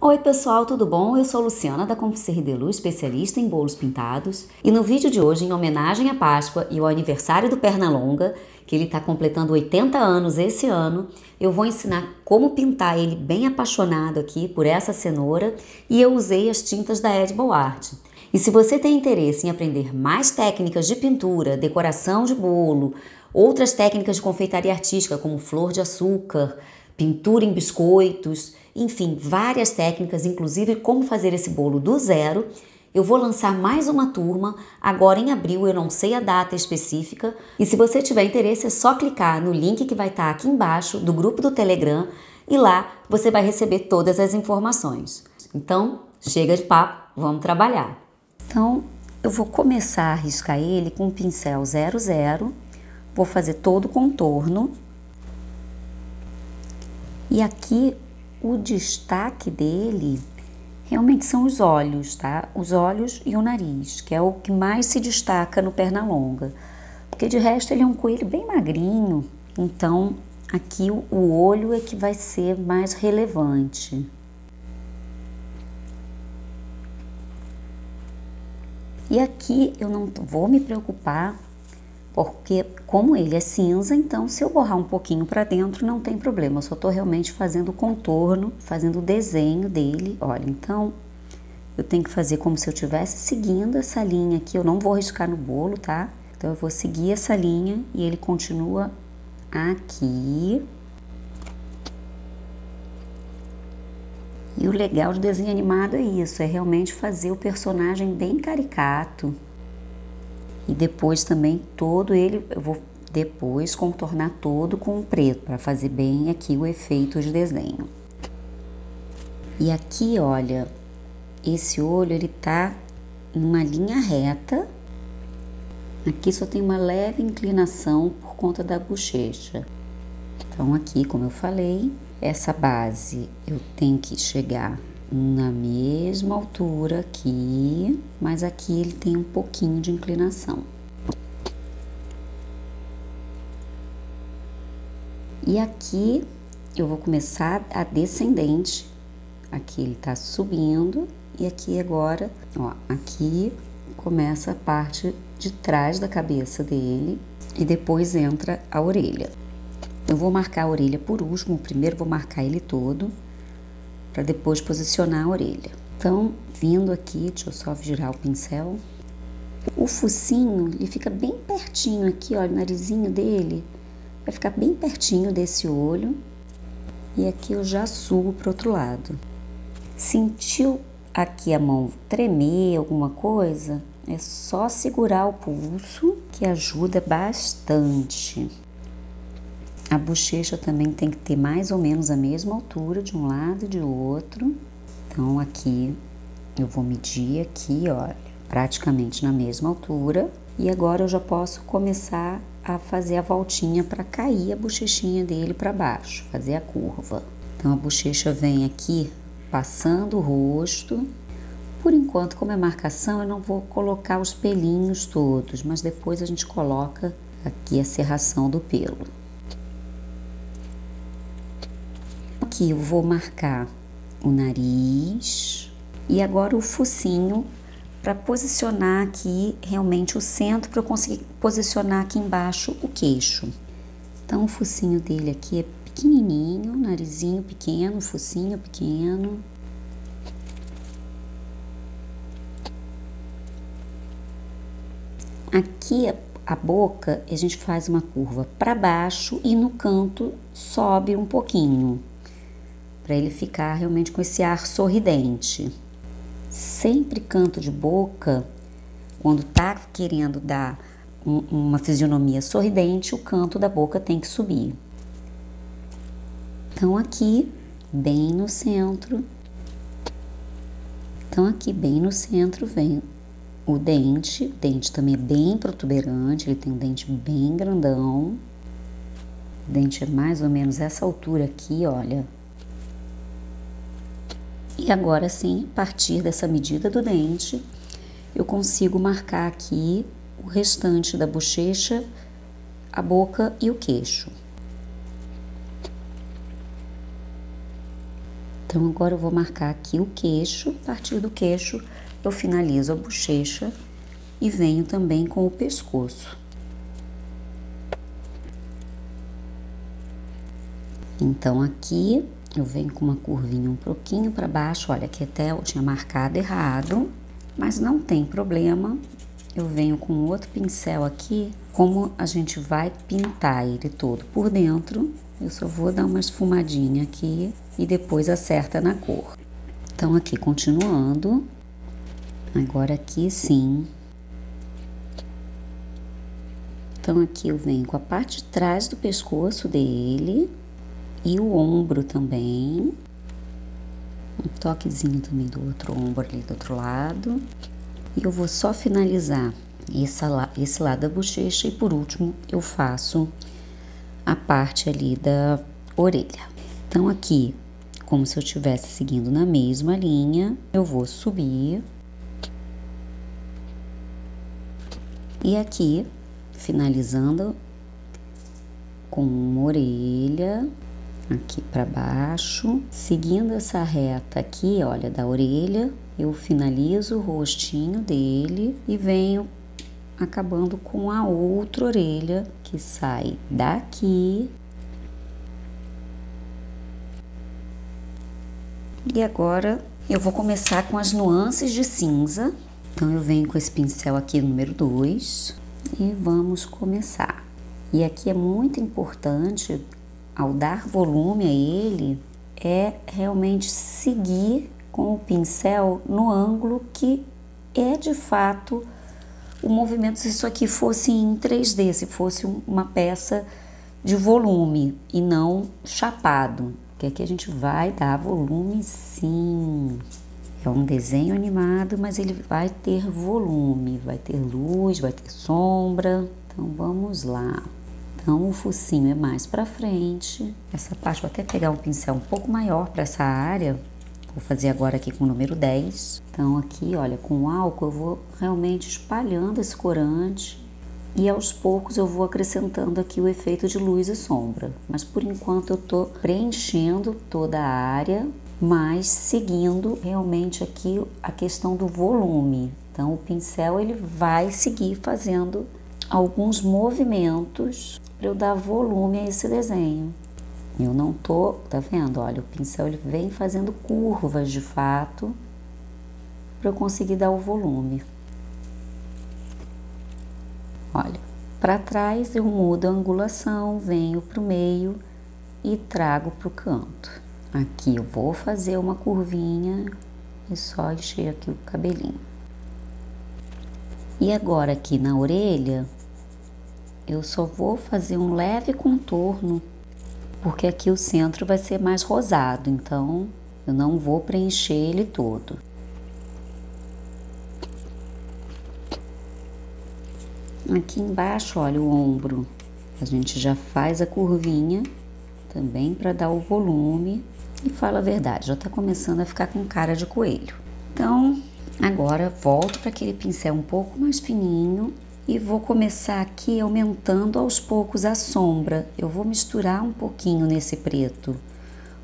Oi pessoal, tudo bom? Eu sou Luciana da Confiserie de Luz, especialista em bolos pintados. E no vídeo de hoje, em homenagem à Páscoa e ao aniversário do Pernalonga, que ele está completando 80 anos esse ano, eu vou ensinar como pintar ele bem apaixonado aqui por essa cenoura, e eu usei as tintas da Edible Art. E se você tem interesse em aprender mais técnicas de pintura, decoração de bolo, outras técnicas de confeitaria artística como flor de açúcar, pintura em biscoitos, enfim, várias técnicas, inclusive como fazer esse bolo do zero, eu vou lançar mais uma turma agora em abril, eu não sei a data específica. E se você tiver interesse, é só clicar no link que vai estar aqui embaixo do grupo do Telegram e lá você vai receber todas as informações. Então, chega de papo, vamos trabalhar. Então, eu vou começar a riscar ele com o pincel 00, vou fazer todo o contorno. E aqui o destaque dele realmente são os olhos, tá? Os olhos e o nariz, que é o que mais se destaca no Pernalonga. Porque de resto ele é um coelho bem magrinho, então aqui o olho é que vai ser mais relevante. E aqui eu não vou me preocupar, porque como ele é cinza, então se eu borrar um pouquinho para dentro não tem problema, eu só tô realmente fazendo o contorno, fazendo o desenho dele. Olha, então eu tenho que fazer como se eu estivesse seguindo essa linha aqui, eu não vou riscar no bolo, tá? Então eu vou seguir essa linha e ele continua aqui. E o legal do desenho animado é isso, é realmente fazer o personagem bem caricato. E depois também todo ele, eu vou depois contornar todo com o preto, para fazer bem aqui o efeito de desenho. E aqui, olha, esse olho ele tá numa linha reta. Aqui só tem uma leve inclinação por conta da bochecha. Então aqui, como eu falei, essa base eu tenho que chegar na mesma altura aqui, mas aqui ele tem um pouquinho de inclinação. E aqui eu vou começar a descendente. Aqui ele tá subindo e aqui agora, ó, aqui começa a parte de trás da cabeça dele e depois entra a orelha. Eu vou marcar a orelha por último, primeiro vou marcar ele todo, para depois posicionar a orelha. Então, vindo aqui, deixa eu só girar o pincel. O focinho, ele fica bem pertinho aqui, olha, o narizinho dele vai ficar bem pertinho desse olho. E aqui eu já subo para o outro lado. Sentiu aqui a mão tremer, alguma coisa? É só segurar o pulso, que ajuda bastante. A bochecha também tem que ter mais ou menos a mesma altura de um lado e de outro. Então aqui eu vou medir aqui, olha, praticamente na mesma altura. E agora eu já posso começar a fazer a voltinha para cair a bochechinha dele para baixo, fazer a curva. Então a bochecha vem aqui passando o rosto. Por enquanto, como é marcação, eu não vou colocar os pelinhos todos, mas depois a gente coloca aqui a serração do pelo. Aqui eu vou marcar o nariz e agora o focinho para posicionar aqui realmente o centro, para eu conseguir posicionar aqui embaixo o queixo. Então o focinho dele aqui é pequenininho, narizinho pequeno, focinho pequeno. Aqui a boca a gente faz uma curva para baixo e no canto sobe um pouquinho, para ele ficar realmente com esse ar sorridente. Sempre canto de boca, quando tá querendo dar uma fisionomia sorridente, o canto da boca tem que subir. Então aqui, bem no centro. Então aqui bem no centro vem o dente também é bem protuberante, ele tem um dente bem grandão. O dente é mais ou menos essa altura aqui, olha. E agora sim, a partir dessa medida do dente, eu consigo marcar aqui o restante da bochecha, a boca e o queixo. Então agora eu vou marcar aqui o queixo, a partir do queixo eu finalizo a bochecha e venho também com o pescoço. Então aqui eu venho com uma curvinha um pouquinho para baixo, olha, aqui até eu tinha marcado errado, mas não tem problema. Eu venho com outro pincel aqui, como a gente vai pintar ele todo por dentro, eu só vou dar uma esfumadinha aqui e depois acerta na cor. Então aqui, continuando, agora aqui sim. Então aqui eu venho com a parte de trás do pescoço dele e o ombro também. Um toquezinho também do outro ombro ali do outro lado. E eu vou só finalizar esse lado da bochecha e por último eu faço a parte ali da orelha. Então aqui, como se eu estivesse seguindo na mesma linha, eu vou subir. E aqui, finalizando com uma orelha, aqui para baixo, seguindo essa reta aqui, olha, da orelha, eu finalizo o rostinho dele e venho acabando com a outra orelha que sai daqui. E agora eu vou começar com as nuances de cinza. Então eu venho com esse pincel aqui número 2 e vamos começar. E aqui é muito importante, ao dar volume a ele, é realmente seguir com o pincel no ângulo que é de fato o movimento. Se isso aqui fosse em 3D, se fosse uma peça de volume e não chapado, porque aqui a gente vai dar volume sim. É um desenho animado, mas ele vai ter volume, vai ter luz, vai ter sombra. Então vamos lá. Então o focinho é mais para frente. Essa parte, vou até pegar um pincel um pouco maior para essa área. Vou fazer agora aqui com o número 10. Então aqui, olha, com o álcool eu vou realmente espalhando esse corante e aos poucos eu vou acrescentando aqui o efeito de luz e sombra. Mas por enquanto eu tô preenchendo toda a área, mas seguindo realmente aqui a questão do volume. Então o pincel ele vai seguir fazendo alguns movimentos para eu dar volume a esse desenho. Eu não tô, tá vendo? Olha, o pincel ele vem fazendo curvas de fato para eu conseguir dar o volume. Olha, para trás eu mudo a angulação, venho pro meio e trago pro canto. Aqui eu vou fazer uma curvinha e só encher aqui o cabelinho. E agora aqui na orelha, eu só vou fazer um leve contorno, porque aqui o centro vai ser mais rosado, então eu não vou preencher ele todo. Aqui embaixo, olha o ombro, a gente já faz a curvinha também para dar o volume. E fala a verdade, já tá começando a ficar com cara de coelho. Então, agora volto para aquele pincel um pouco mais fininho e vou começar aqui aumentando aos poucos a sombra. Eu vou misturar um pouquinho nesse preto,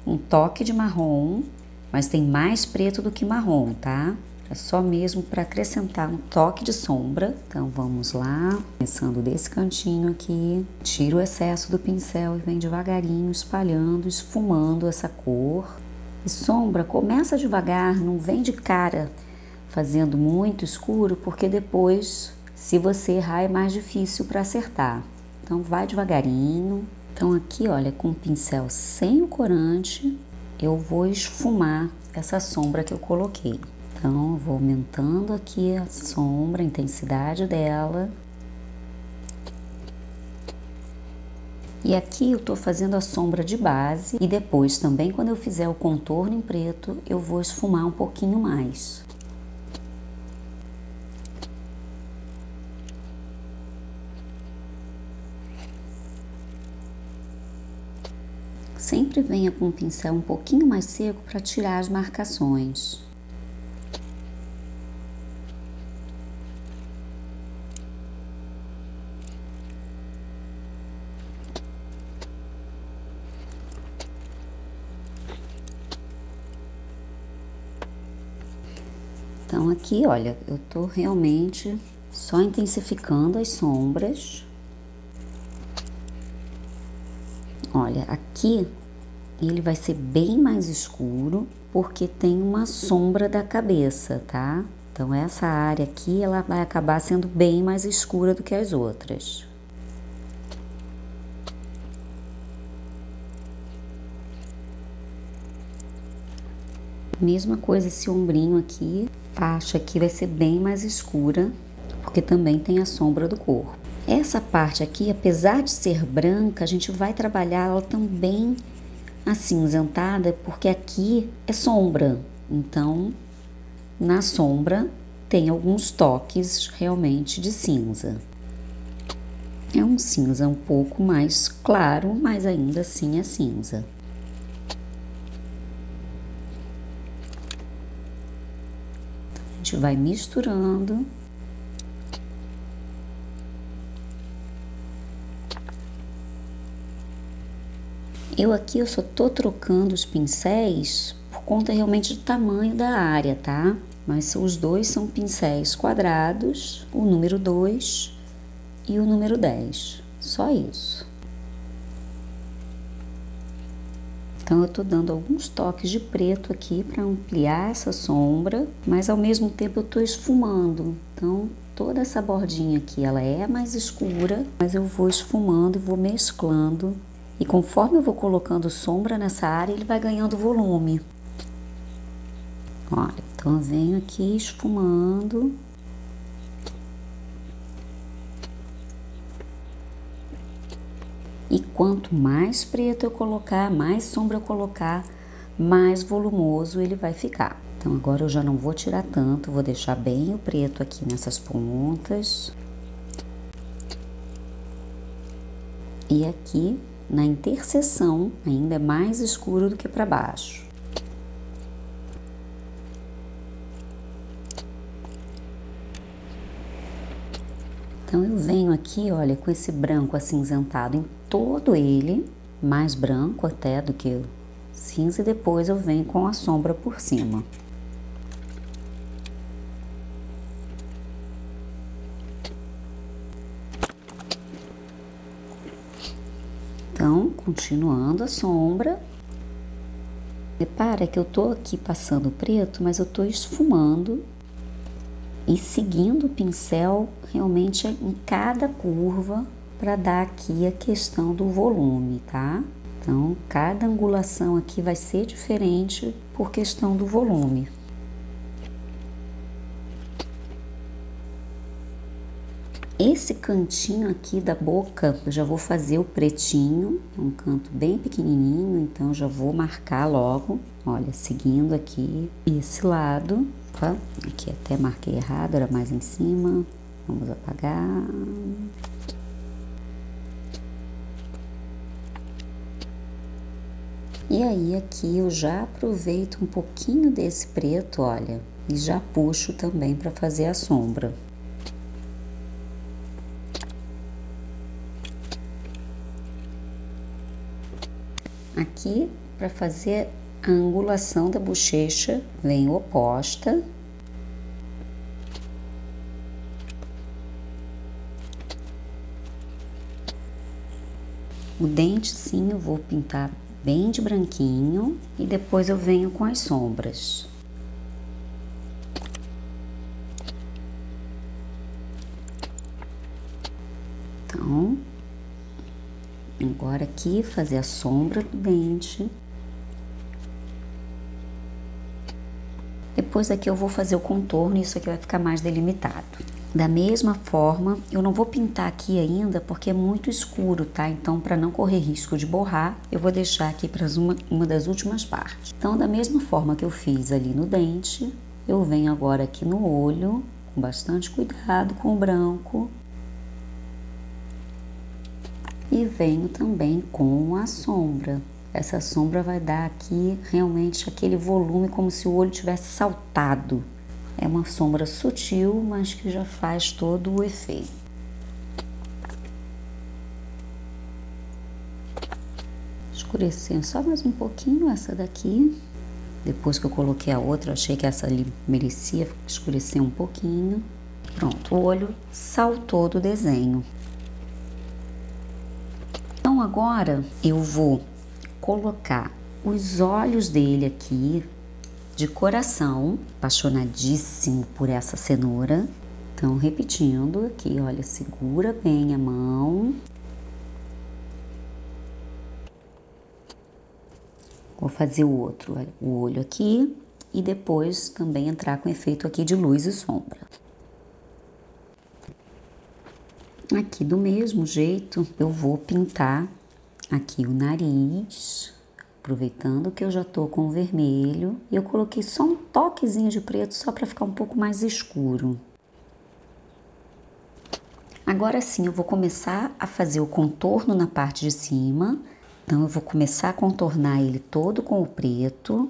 um toque de marrom, mas tem mais preto do que marrom, tá? É só mesmo para acrescentar um toque de sombra. Então vamos lá, começando desse cantinho aqui, tiro o excesso do pincel e vem devagarinho espalhando, esfumando essa cor. E sombra, começa devagar, não vem de cara fazendo muito escuro, porque depois, se você errar, é mais difícil para acertar. Então vai devagarinho. Então aqui, olha, com o pincel sem o corante, eu vou esfumar essa sombra que eu coloquei. Então, eu vou aumentando aqui a sombra, a intensidade dela. E aqui eu tô fazendo a sombra de base e depois também quando eu fizer o contorno em preto, eu vou esfumar um pouquinho mais. Sempre venha com o pincel um pouquinho mais seco para tirar as marcações. Então aqui, olha, eu tô realmente só intensificando as sombras. Olha, aqui ele vai ser bem mais escuro porque tem uma sombra da cabeça, tá? Então essa área aqui, ela vai acabar sendo bem mais escura do que as outras. Mesma coisa esse ombrinho aqui, a faixa aqui vai ser bem mais escura, porque também tem a sombra do corpo. Essa parte aqui, apesar de ser branca, a gente vai trabalhar ela também acinzentada, porque aqui é sombra. Então, na sombra tem alguns toques realmente de cinza. É um cinza um pouco mais claro, mas ainda assim é cinza. A gente vai misturando. Eu só tô trocando os pincéis por conta realmente do tamanho da área, tá? Mas os dois são pincéis quadrados, o número 2 e o número 10, só isso. Então eu tô dando alguns toques de preto aqui para ampliar essa sombra, mas ao mesmo tempo eu tô esfumando. Então toda essa bordinha aqui, ela é mais escura, mas eu vou esfumando e vou mesclando. E conforme eu vou colocando sombra nessa área, ele vai ganhando volume. Olha, então eu venho aqui esfumando. E quanto mais preto eu colocar, mais sombra eu colocar, mais volumoso ele vai ficar. Então agora eu já não vou tirar tanto, vou deixar bem o preto aqui nessas pontas. E aqui na interseção ainda é mais escuro do que para baixo. Então eu venho aqui, olha, com esse branco acinzentado em todo ele, mais branco até do que o cinza, e depois eu venho com a sombra por cima. Então, continuando a sombra. Repara que eu tô aqui passando preto, mas eu tô esfumando e seguindo o pincel realmente em cada curva para dar aqui a questão do volume, tá? Então, cada angulação aqui vai ser diferente por questão do volume. Esse cantinho aqui da boca, eu já vou fazer o pretinho, é um canto bem pequenininho, então eu já vou marcar logo, olha, seguindo aqui esse lado, tá? Aqui até marquei errado, era mais em cima, vamos apagar. E aí aqui eu já aproveito um pouquinho desse preto, olha, e já puxo também para fazer a sombra. Aqui, para fazer a angulação da bochecha, vem oposta. O dente, sim, eu vou pintar bem de branquinho e depois eu venho com as sombras. Então, agora aqui fazer a sombra do dente. Depois aqui eu vou fazer o contorno e isso aqui vai ficar mais delimitado. Da mesma forma, eu não vou pintar aqui ainda porque é muito escuro, tá? Então, para não correr risco de borrar, eu vou deixar aqui para uma das últimas partes. Então, da mesma forma que eu fiz ali no dente, eu venho agora aqui no olho, com bastante cuidado com o branco. E venho também com a sombra. Essa sombra vai dar aqui realmente aquele volume como se o olho tivesse saltado. É uma sombra sutil, mas que já faz todo o efeito. Escurecendo só mais um pouquinho essa daqui. Depois que eu coloquei a outra, eu achei que essa ali merecia escurecer um pouquinho. Pronto, o olho saltou do desenho. Então agora eu vou colocar os olhos dele aqui de coração, apaixonadíssimo por essa cenoura. Então, repetindo aqui, olha, segura bem a mão. Vou fazer o outro, olha, o olho aqui e depois também entrar com efeito aqui de luz e sombra. Aqui do mesmo jeito, eu vou pintar aqui o nariz, aproveitando que eu já tô com o vermelho. E eu coloquei só um toquezinho de preto só para ficar um pouco mais escuro. Agora sim, eu vou começar a fazer o contorno na parte de cima. Então, eu vou começar a contornar ele todo com o preto.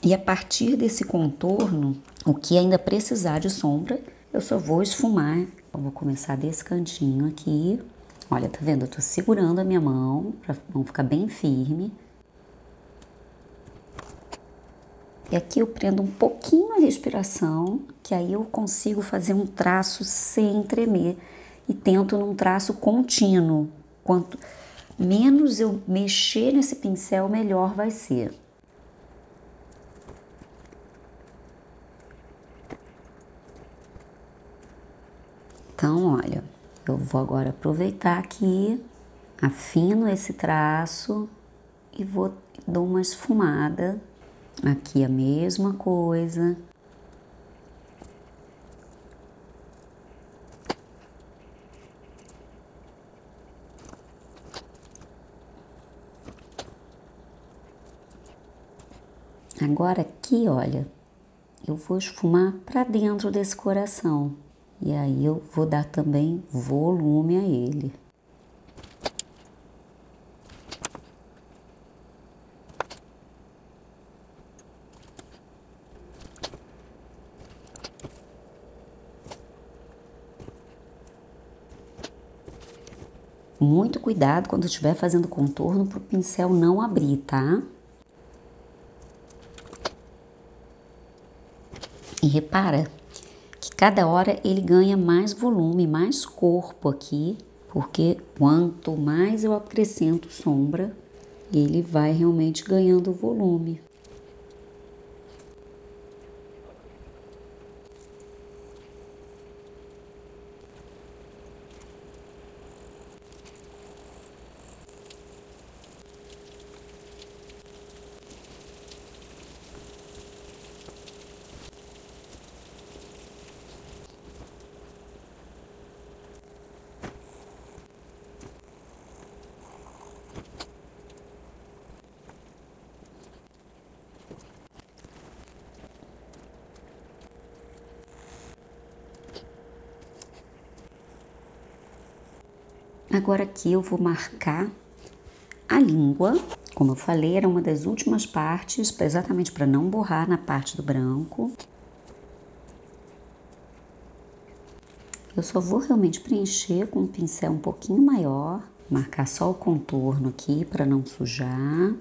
E a partir desse contorno, o que ainda precisar de sombra, eu só vou esfumar. Eu vou começar desse cantinho aqui. Olha, tá vendo? Eu tô segurando a minha mão pra não ficar bem firme. E aqui eu prendo um pouquinho a respiração, que aí eu consigo fazer um traço sem tremer. E tento num traço contínuo. Quanto menos eu mexer nesse pincel, melhor vai ser. Então, olha, eu vou agora aproveitar aqui, afino esse traço e dou uma esfumada. Aqui a mesma coisa. Agora aqui, olha, eu vou esfumar para dentro desse coração. E aí eu vou dar também volume a ele. Muito cuidado quando estiver fazendo contorno para o pincel não abrir, tá? E repara que cada hora ele ganha mais volume, mais corpo aqui, porque quanto mais eu acrescento sombra, ele vai realmente ganhando volume. Agora aqui eu vou marcar a língua. Como eu falei, era uma das últimas partes, exatamente para não borrar na parte do branco. Eu só vou realmente preencher com um pincel um pouquinho maior, marcar só o contorno aqui para não sujar.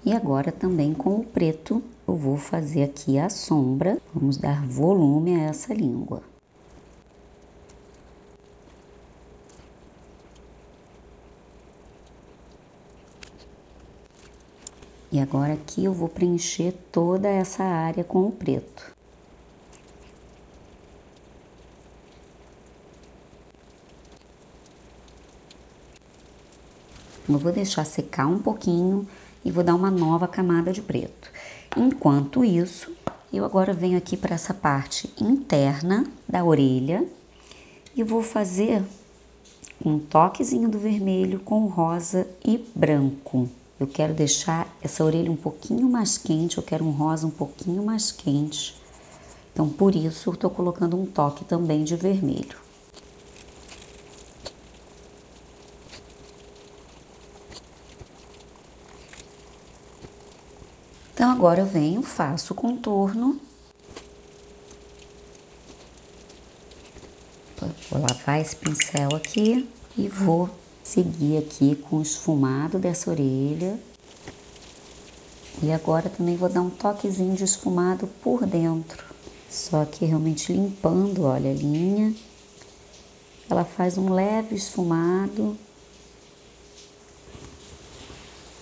E agora também com o preto eu vou fazer aqui a sombra, vamos dar volume a essa língua. E agora aqui eu vou preencher toda essa área com o preto. Eu vou deixar secar um pouquinho e vou dar uma nova camada de preto. Enquanto isso, eu agora venho aqui para essa parte interna da orelha e vou fazer um toquezinho do vermelho com rosa e branco. Eu quero deixar essa orelha um pouquinho mais quente, eu quero um rosa um pouquinho mais quente. Então, por isso, eu tô colocando um toque também de vermelho. Então, agora eu venho, faço o contorno. Vou lavar esse pincel aqui e vou Seguir aqui com o esfumado dessa orelha. E agora também vou dar um toquezinho de esfumado por dentro. Só que realmente limpando, olha, a linha. Ela faz um leve esfumado.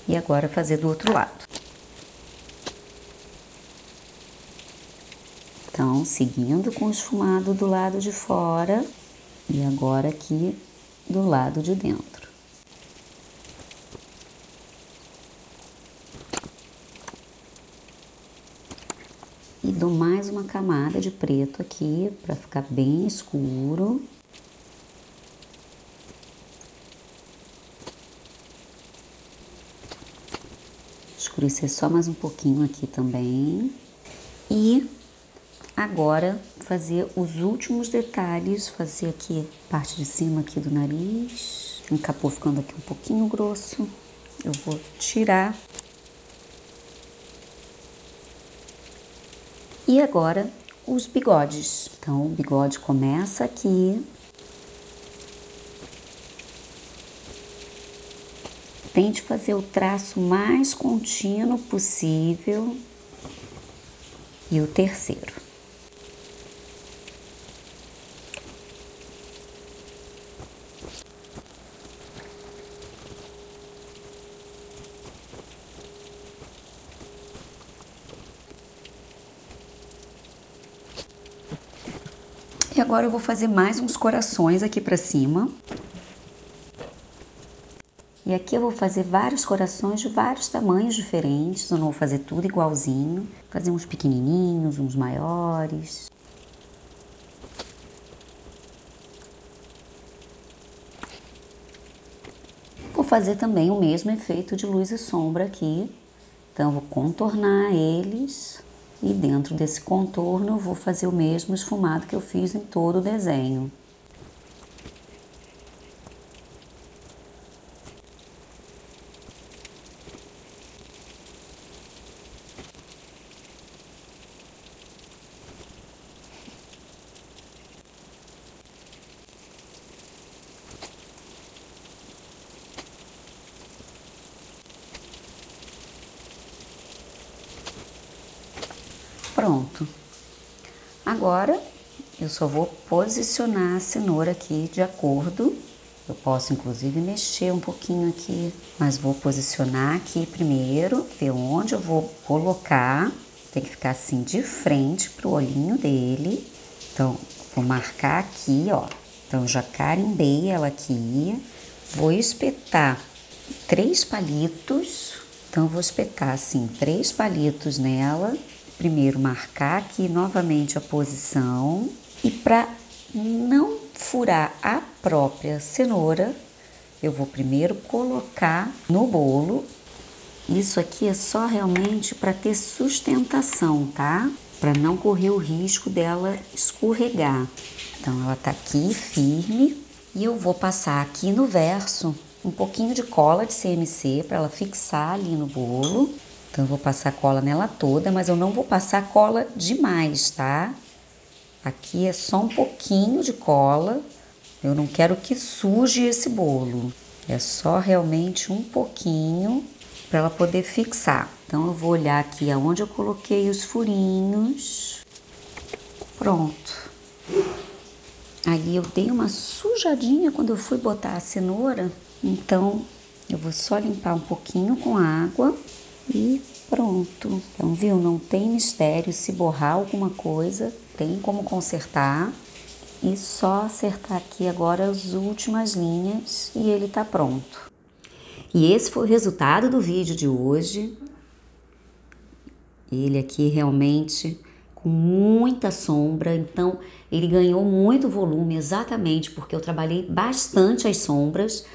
E agora fazer do outro lado. Então, seguindo com o esfumado do lado de fora. E agora aqui do lado de dentro. E dou mais uma camada de preto aqui para ficar bem escuro. Escurecer só mais um pouquinho aqui também. E agora fazer os últimos detalhes, fazer aqui a parte de cima aqui do nariz. Acabou ficando aqui um pouquinho grosso. Eu vou tirar. E agora os bigodes. Então o bigode começa aqui. Tente fazer o traço mais contínuo possível. E o terceiro. E agora eu vou fazer mais uns corações aqui pra cima. E aqui eu vou fazer vários corações de vários tamanhos diferentes. Eu não vou fazer tudo igualzinho. Vou fazer uns pequenininhos, uns maiores. Vou fazer também o mesmo efeito de luz e sombra aqui. Então eu vou contornar eles. E dentro desse contorno eu vou fazer o mesmo esfumado que eu fiz em todo o desenho. Pronto. Agora eu só vou posicionar a cenoura aqui de acordo. Eu posso inclusive mexer um pouquinho aqui, mas vou posicionar aqui primeiro, ver onde eu vou colocar. Tem que ficar assim de frente pro olhinho dele. Então, vou marcar aqui, ó. Então, já carimbei ela aqui. Vou espetar 3 palitos. Então, eu vou espetar assim 3 palitos nela. Primeiro marcar aqui novamente a posição e para não furar a própria cenoura, eu vou primeiro colocar no bolo. Isso aqui é só realmente para ter sustentação, tá? Para não correr o risco dela escorregar. Então ela tá aqui firme e eu vou passar aqui no verso um pouquinho de cola de CMC para ela fixar ali no bolo. Então, eu vou passar cola nela toda, mas eu não vou passar cola demais, tá? Aqui é só um pouquinho de cola. Eu não quero que suje esse bolo. É só realmente um pouquinho para ela poder fixar. Então, eu vou olhar aqui aonde eu coloquei os furinhos. Pronto. Aí, eu dei uma sujadinha quando eu fui botar a cenoura. Então, eu vou só limpar um pouquinho com água. E pronto. Então, viu? Não tem mistério. Se borrar alguma coisa, tem como consertar. E só acertar aqui agora as últimas linhas e ele tá pronto. E esse foi o resultado do vídeo de hoje. Ele aqui realmente com muita sombra, então ele ganhou muito volume exatamente porque eu trabalhei bastante as sombras.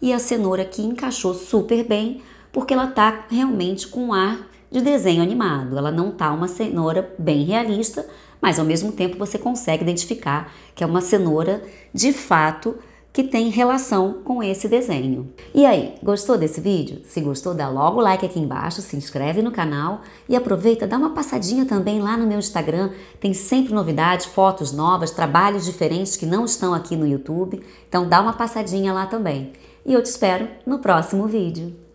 E a cenoura aqui encaixou super bem, porque ela tá realmente com um ar de desenho animado. Ela não tá uma cenoura bem realista, mas ao mesmo tempo você consegue identificar que é uma cenoura de fato que tem relação com esse desenho. E aí, gostou desse vídeo? Se gostou, dá logo o like aqui embaixo, se inscreve no canal e aproveita, dá uma passadinha também lá no meu Instagram. Tem sempre novidades, fotos novas, trabalhos diferentes que não estão aqui no YouTube. Então dá uma passadinha lá também. e eu te espero no próximo vídeo.